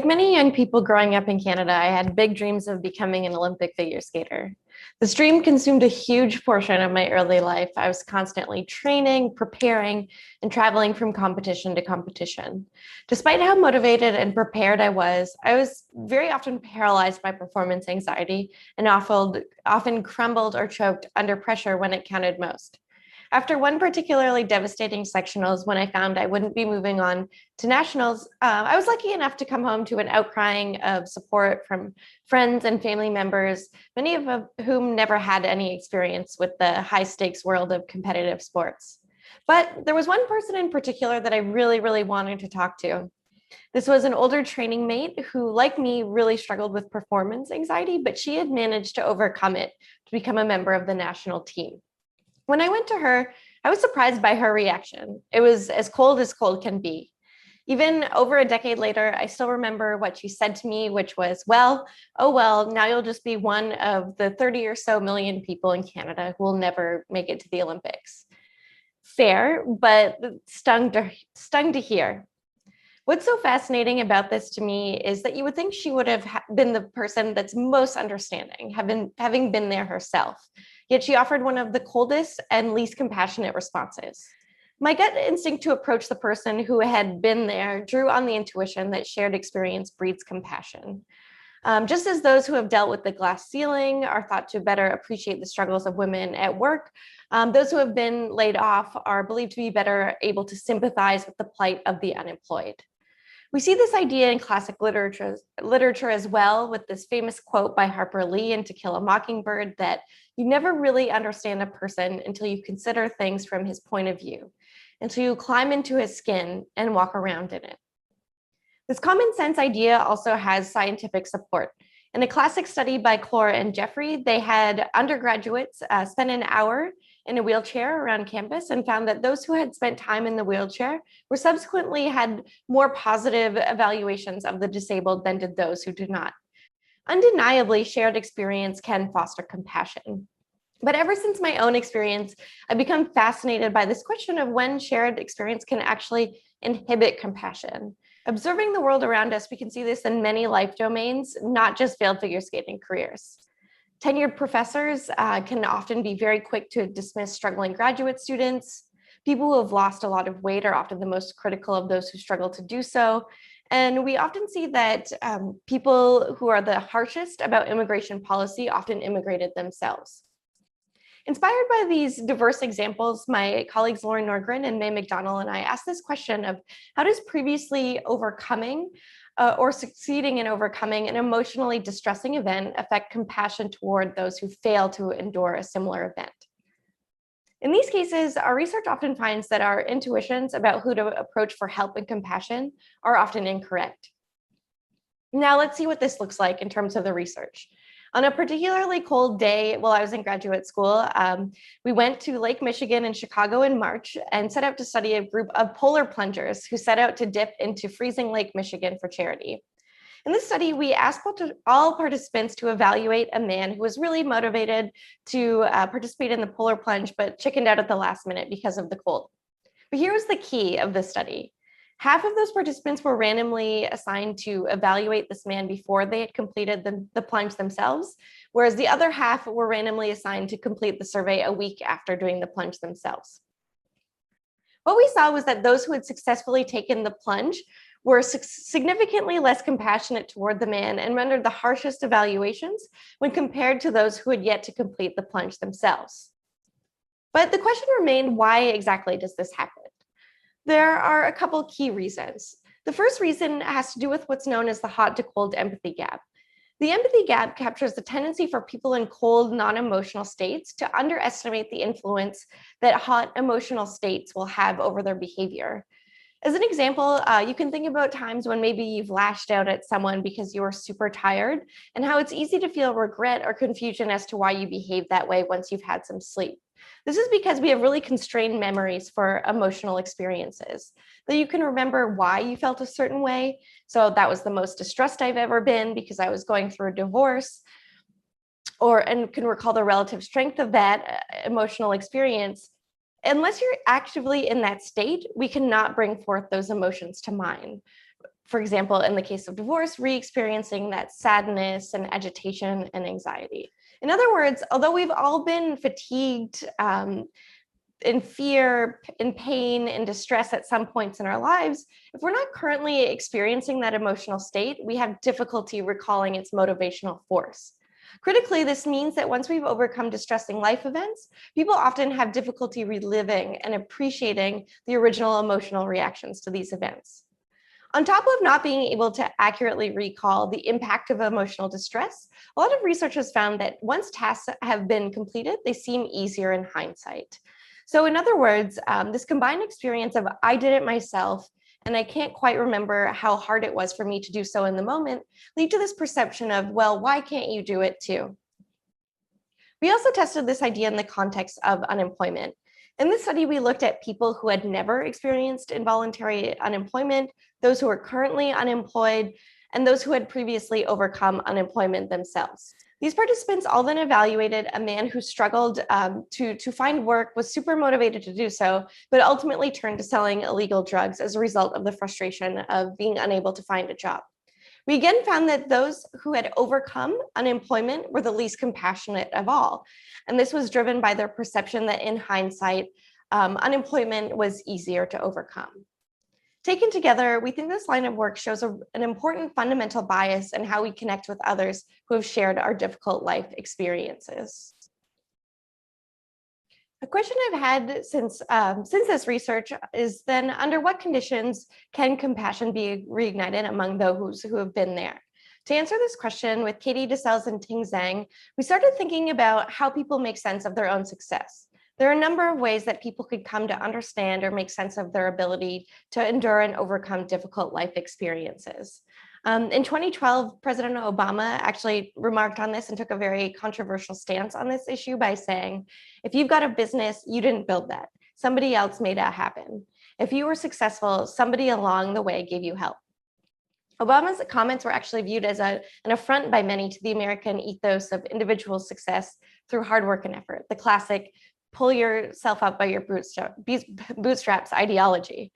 Like many young people growing up in Canada, I had big dreams of becoming an Olympic figure skater. This dream consumed a huge portion of my early life. I was constantly training, preparing, and traveling from competition to competition. Despite how motivated and prepared I was very often paralyzed by performance anxiety and often crumbled or choked under pressure when it counted most. After one particularly devastating sectionals, when I found I wouldn't be moving on to nationals, I was lucky enough to come home to an outcrying of support from friends and family members, many of whom never had any experience with the high stakes world of competitive sports. But there was one person in particular that I really wanted to talk to. This was an older training mate who, like me, really struggled with performance anxiety, but she had managed to overcome it to become a member of the national team. When I went to her, I was surprised by her reaction. It was as cold can be. Even over a decade later, I still remember what she said to me, which was, well, oh well, now you'll just be one of the 30 or so million people in Canada who will never make it to the Olympics. Fair, but stung to hear. What's so fascinating about this to me is that you would think she would have been the person that's most understanding, having been there herself. Yet she offered one of the coldest and least compassionate responses. My gut instinct to approach the person who had been there drew on the intuition that shared experience breeds compassion. Just as those who have dealt with the glass ceiling are thought to better appreciate the struggles of women at work, those who have been laid off are believed to be better able to sympathize with the plight of the unemployed. We see this idea in classic literature as well, with this famous quote by Harper Lee in To Kill a Mockingbird that you never really understand a person until you consider things from his point of view, until you climb into his skin and walk around in it. This common sense idea also has scientific support. In a classic study by Clore and Jeffrey, they had undergraduates spend an hour in a wheelchair around campus and found that those who had spent time in the wheelchair were subsequently had more positive evaluations of the disabled than did those who did not. Undeniably, shared experience can foster compassion. But ever since my own experience, I've become fascinated by this question of when shared experience can actually inhibit compassion. Observing the world around us, we can see this in many life domains, not just failed figure skating careers. Tenured professors can often be very quick to dismiss struggling graduate students. People who have lost a lot of weight are often the most critical of those who struggle to do so. And we often see that people who are the harshest about immigration policy often immigrated themselves. Inspired by these diverse examples, my colleagues Lauren Norgren and May McDonnell and I asked this question of how does previously overcoming or succeeding in overcoming an emotionally distressing event affect compassion toward those who fail to endure a similar event? In these cases, our research often finds that our intuitions about who to approach for help and compassion are often incorrect. Now let's see what this looks like in terms of the research. On a particularly cold day while I was in graduate school, we went to Lake Michigan in Chicago in March and set out to study a group of polar plungers who set out to dip into freezing Lake Michigan for charity. In this study, we asked all participants to evaluate a man who was really motivated to participate in the polar plunge, but chickened out at the last minute because of the cold. But here was the key of the study. Half of those participants were randomly assigned to evaluate this man before they had completed the plunge themselves, whereas the other half were randomly assigned to complete the survey a week after doing the plunge themselves. What we saw was that those who had successfully taken the plunge were significantly less compassionate toward the man and rendered the harshest evaluations when compared to those who had yet to complete the plunge themselves. But the question remained, why exactly does this happen? There are a couple key reasons. The first reason has to do with what's known as the hot to cold empathy gap. The empathy gap captures the tendency for people in cold, non-emotional states to underestimate the influence that hot emotional states will have over their behavior. As an example, you can think about times when maybe you've lashed out at someone because you were super tired and how it's easy to feel regret or confusion as to why you behaved that way once you've had some sleep. This is because we have really constrained memories for emotional experiences, that you can remember why you felt a certain way. So that was the most distressed I've ever been because I was going through a divorce, and can recall the relative strength of that emotional experience. Unless you're actively in that state, we cannot bring forth those emotions to mind. For example, in the case of divorce, re-experiencing that sadness and agitation and anxiety. In other words, although we've all been fatigued, in fear, in pain, in distress at some points in our lives, if we're not currently experiencing that emotional state, we have difficulty recalling its motivational force. Critically, this means that once we've overcome distressing life events, people often have difficulty reliving and appreciating the original emotional reactions to these events. On top of not being able to accurately recall the impact of emotional distress, a lot of researchers found that once tasks have been completed, they seem easier in hindsight. So in other words, this combined experience of I did it myself and I can't quite remember how hard it was for me to do so in the moment, lead to this perception of, well, why can't you do it too? We also tested this idea in the context of unemployment. In this study, we looked at people who had never experienced involuntary unemployment, those who are currently unemployed, and those who had previously overcome unemployment themselves. These participants all then evaluated a man who struggled to find work, was super motivated to do so, but ultimately turned to selling illegal drugs as a result of the frustration of being unable to find a job. We again found that those who had overcome unemployment were the least compassionate of all. And this was driven by their perception that in hindsight, unemployment was easier to overcome. Taken together, we think this line of work shows an important fundamental bias in how we connect with others who have shared our difficult life experiences. A question I've had since this research is then, under what conditions can compassion be reignited among those who have been there? To answer this question with Katie DeSales and Ting Zhang, we started thinking about how people make sense of their own success. There are a number of ways that people could come to understand or make sense of their ability to endure and overcome difficult life experiences. In 2012, President Obama actually remarked on this and took a very controversial stance on this issue by saying, if you've got a business, you didn't build that. Somebody else made it happen. If you were successful, somebody along the way gave you help. Obama's comments were actually viewed as an affront by many to the American ethos of individual success through hard work and effort, the classic pull yourself up by your bootstraps ideology.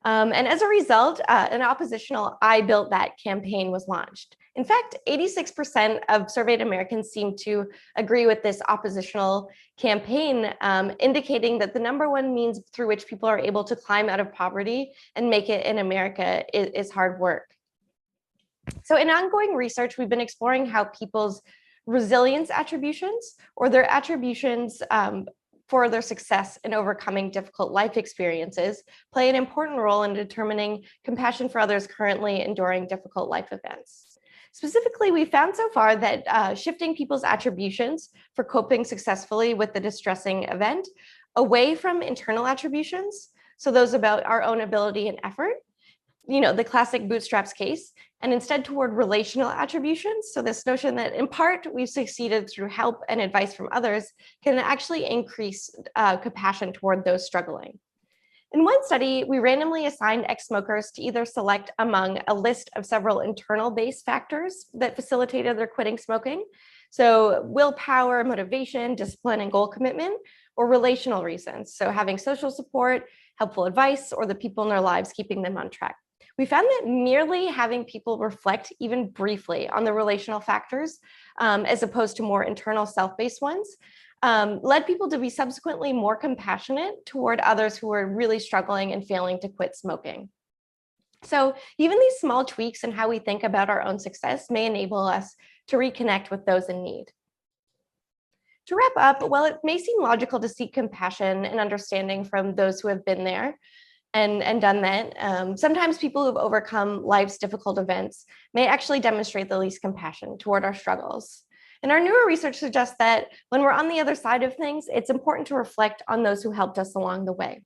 And as a result, an oppositional I Built That campaign was launched. In fact, 86% of surveyed Americans seem to agree with this oppositional campaign, indicating that the number one means through which people are able to climb out of poverty and make it in America is hard work. So in ongoing research, we've been exploring how people's resilience attributions or their attributions for their success in overcoming difficult life experiences play an important role in determining compassion for others currently enduring difficult life events. Specifically, we found so far that shifting people's attributions for coping successfully with the distressing event away from internal attributions, so those about our own ability and effort, the classic bootstraps case, and instead toward relational attributions. So this notion that in part we've succeeded through help and advice from others can actually increase compassion toward those struggling. In one study, we randomly assigned ex-smokers to either select among a list of several internal-based factors that facilitated their quitting smoking, so willpower, motivation, discipline, and goal commitment, or relational reasons, so having social support, helpful advice, or the people in their lives keeping them on track. We found that merely having people reflect even briefly on the relational factors, as opposed to more internal self-based ones, led people to be subsequently more compassionate toward others who were really struggling and failing to quit smoking. So even these small tweaks in how we think about our own success may enable us to reconnect with those in need. To wrap up, while it may seem logical to seek compassion and understanding from those who have been there and done that, sometimes people who've overcome life's difficult events may actually demonstrate the least compassion toward our struggles. And our newer research suggests that when we're on the other side of things, it's important to reflect on those who helped us along the way.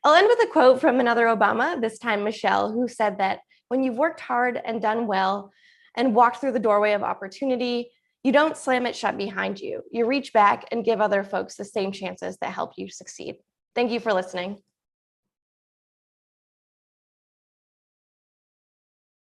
I'll end with a quote from another Obama, this time Michelle, who said that when you've worked hard and done well and walked through the doorway of opportunity, you don't slam it shut behind you. You reach back and give other folks the same chances that help you succeed. Thank you for listening.